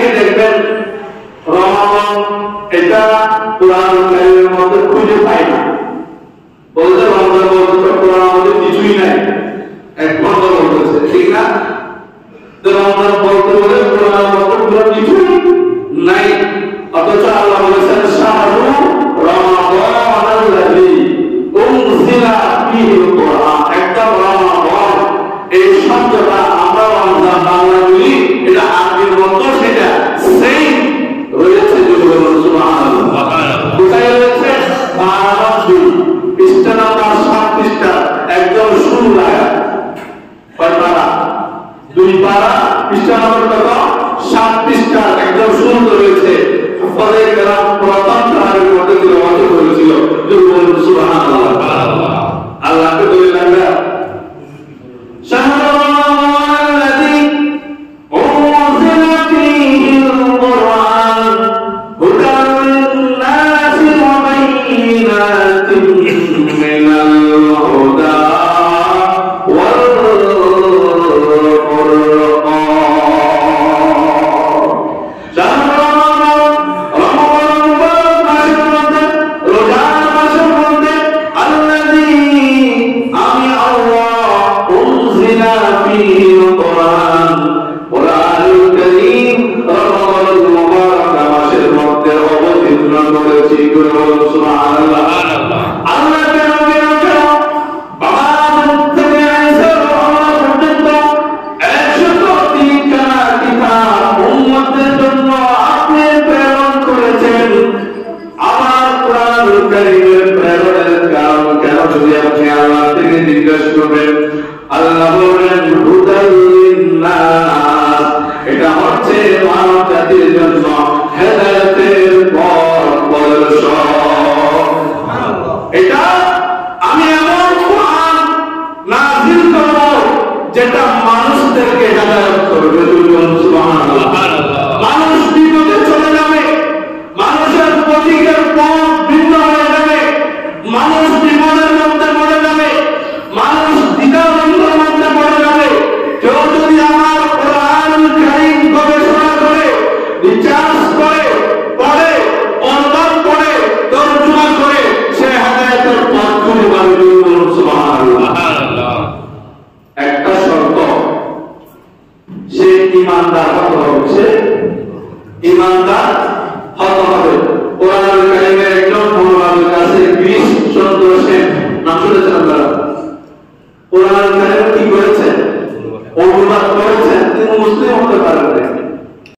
অনেকে দেখবেন রমাদান এটা কোরআন কারীমের মধ্যে খুঁজে পায় না, বলতে রমজান বলতে কোরআন মধ্যে কিছুই নাই, এক কথা বলতেছে, ঠিক না? রমজান বলতে বলে কোরআন মধ্যে পুরো কিছুই নাই, অথচ আল্লাহ বলেছেন শাহরু রমাদানাল্লাযী উনজিলা ফীহিল কুরআন। একটা রমাদান এই শব্দটা আমরা রমজান বাংলা বলি, এটা আরবির মধ্যে সেটা সেম রয়েছে। সুবহানাল্লাহ, কোথায় রয়েছে? 12 পৃষ্ঠা নাম্বার 7 পৃষ্ঠা, একদম শুরু লাগা কয় পারা? 2 পারা, পৃষ্ঠা নাম্বার কত? 7 পৃষ্ঠা, একদম শুরু রয়েছে। ফলে গ্রাম প্রথম তারের মধ্যে তিলাওয়াত করেছিল। সুবহানাল্লাহ, আল্লাহকে বলে লাগা যেটা মানুষদেরকে হেদায়েত করবে। সুবহানাল্লাহ, মানুষ বিপদে চলে যাবে, মানুষের প্রতীকের পথ ভিন্ন হয়ে যাবে, মানুষ বিপদের মধ্যে পড়ে যাবে, মানুষ দ্বিধাদ্বন্দ্বের মধ্যে পড়ে যাবে। কেউ যদি আমার কোরআনুল কারীম গবেষণা করে, রিসার্চ করে, পড়ে, অনুবাদ করে, তরজমা করে, সে হেদায়েতের পথ খুঁজে পাবে। সুবহানাল্লাহ, একটা শর্ত, সে ঈমানদার হতে হবে, সে ঈমানদার